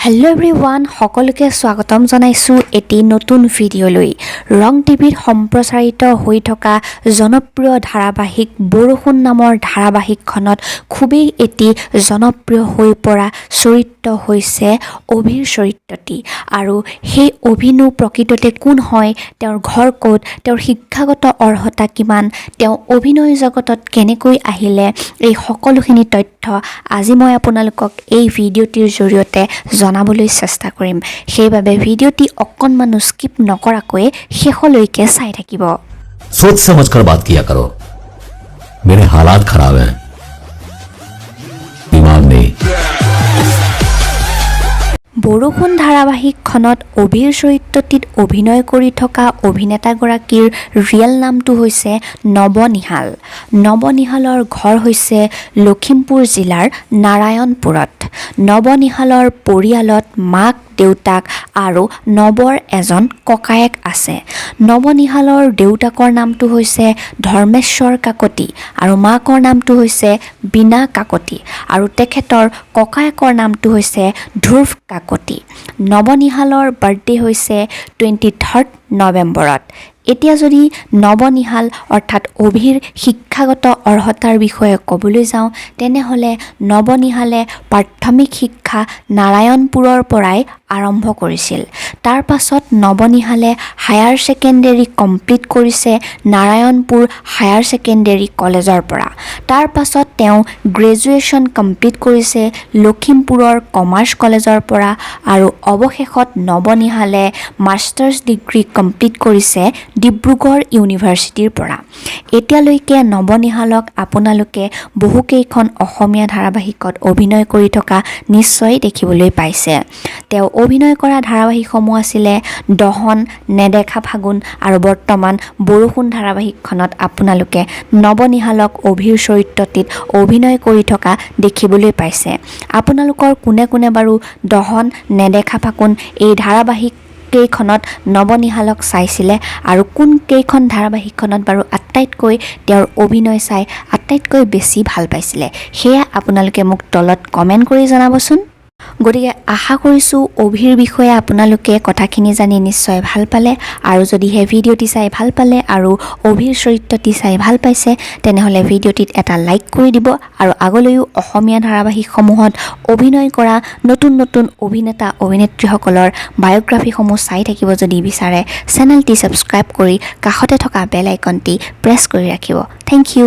hello' everyone সকলোকে স্বাগতম জনাইছোঁ এটি নতুন ভিডিঅ'লৈ ৰং টিভিত সম্প্ৰচাৰিত হৈ থকা জনপ্ৰিয় ধাৰাবাহিক বৰষুণ নামৰ ধাৰাবাহিকখনত খুবেই এটি জনপ্ৰিয় হৈ পৰা চৰিত্ৰ হৈছে অভিৰ চৰিত্ৰটি আৰু সেই অভিনো প্ৰকৃততে কোন হয় তেওঁৰ ঘৰ ক'ত তেওঁৰ শিক্ষাগত অৰ্হতা কিমান তেওঁ অভিনয় জগতত কেনেকৈ আহিলে এই সকলোখিনি তথ্য আজি মই আপোনালোকক এই ভিডিঅ'টিৰ জৰিয়তে জনাবলৈ চেষ্টা কৰিম সেইবাবে ভিডিঅ'টি অকণমান স্কিপ নকৰাকৈ শেষলৈকে চাই থাকিব सोच समझकर बात किया करो मेरे हालात खराब हैं दिमाग नहीं বৰষুণ ধাৰাবাহিকখনত অভিৰ চৰিত্ৰটিত অভিনয় কৰি থকা অভিনেতাগৰাকীৰ ৰিয়েল নামটো হৈছে নৱনিহাল নৱনিহালৰ ঘৰ হৈছে লখিমপুৰ জিলাৰ নাৰায়ণপুৰত নৱনিহালৰ পৰিয়ালত মাক দেউতাক আৰু নৱৰ এজন ককায়েক আছে নৱনিহালৰ দেউতাকৰ নামটো হৈছে ধৰ্মেশ্বৰ কাকতি আৰু মাকৰ নামটো হৈছে বীণা কাকতি আৰু তেখেতৰ ককায়েকৰ নামটো হৈছে ধ্ৰুৱ কাকতি নৱনিহালৰ বাৰ্থডে হৈছে 23 নৱেম্বৰত এতিয়া যদি নৱনিহাল অৰ্থাৎ অভিৰ শিক্ষাগত অৰ্হতাৰ বিষয়ে ক'বলৈ যাওঁ তেনেহ'লে নৱনিহালে প্ৰাথমিক শিক্ষা নাৰায়ণপুৰৰ পৰাই আৰম্ভ কৰিছিল তাৰ পাছত নৱনিহালে হায়াৰ ছেকেণ্ডেৰী কমপ্লিট কৰিছে নাৰায়ণপুৰ হায়াৰ ছেকেণ্ডেৰী কলেজৰ পৰা তাৰ পাছত তেওঁ গ্ৰেজুৱেশ্যন কমপ্লিট কৰিছে লখিমপুৰৰ কমাৰ্চ কলেজৰ পৰা আৰু অৱশেষত নৱনিহালে মাষ্টাৰ্ছ ডিগ্ৰী কমপ্লিট কৰিছে ডিব্ৰুগড় ইউনিভাৰ্চিটিৰ পৰা এতিয়ালৈকে নৱনিহালক আপোনালোকে বহুকেইখন অসমীয়া ধাৰাবাহিকত অভিনয় কৰি থকা নিশ্চয় দেখিবলৈ পাইছে তেওঁ অভিনয় কৰা ধাৰাবাহিকসমূহ আছিলে দহন নেদেখা ফাগুন আৰু বৰ্তমান বৰষুণ ধাৰাবাহিকখনত আপোনালোকে নৱনিহালক অভিৰ চৰিত্ৰটিত অভিনয় কৰি থকা দেখিবলৈ পাইছে আপোনালোকৰ কোনে কোনে বাৰু দহন নেদেখা ফাগুন এই ধাৰাবাহিক কেইখনত নৱনিহালক চাইছিলে আৰু কোন কেইখন ধাৰাবাহিকখনত বাৰু আটাইতকৈ তেওঁৰ অভিনয় চাই আটাইতকৈ বেছি ভাল পাইছিলে সেয়া আপোনালোকে মোক তলত কমেণ্ট কৰি জনাবচোন গতিকে আশা কৰিছোঁ অভিৰ বিষয়ে আপোনালোকে কথাখিনি জানি নিশ্চয় ভাল পালে আৰু যদিহে ভিডিঅ'টি চাই ভাল পালে আৰু অভিৰ চৰিত্ৰটি চাই ভাল পাইছে তেনেহ'লে ভিডিঅ'টিত এটা লাইক কৰি দিব আৰু আগলৈও অসমীয়া ধাৰাবাহিকসমূহত অভিনয় কৰা নতুন নতুন অভিনেতা অভিনেত্ৰীসকলৰ বায়োগ্ৰাফিসমূহ চাই থাকিব যদি বিচাৰে চেনেলটি ছাবস্ক্ৰাইব কৰি কাষতে থকা বেল আইকনটি প্ৰেছ কৰি ৰাখিব থেংক ইউ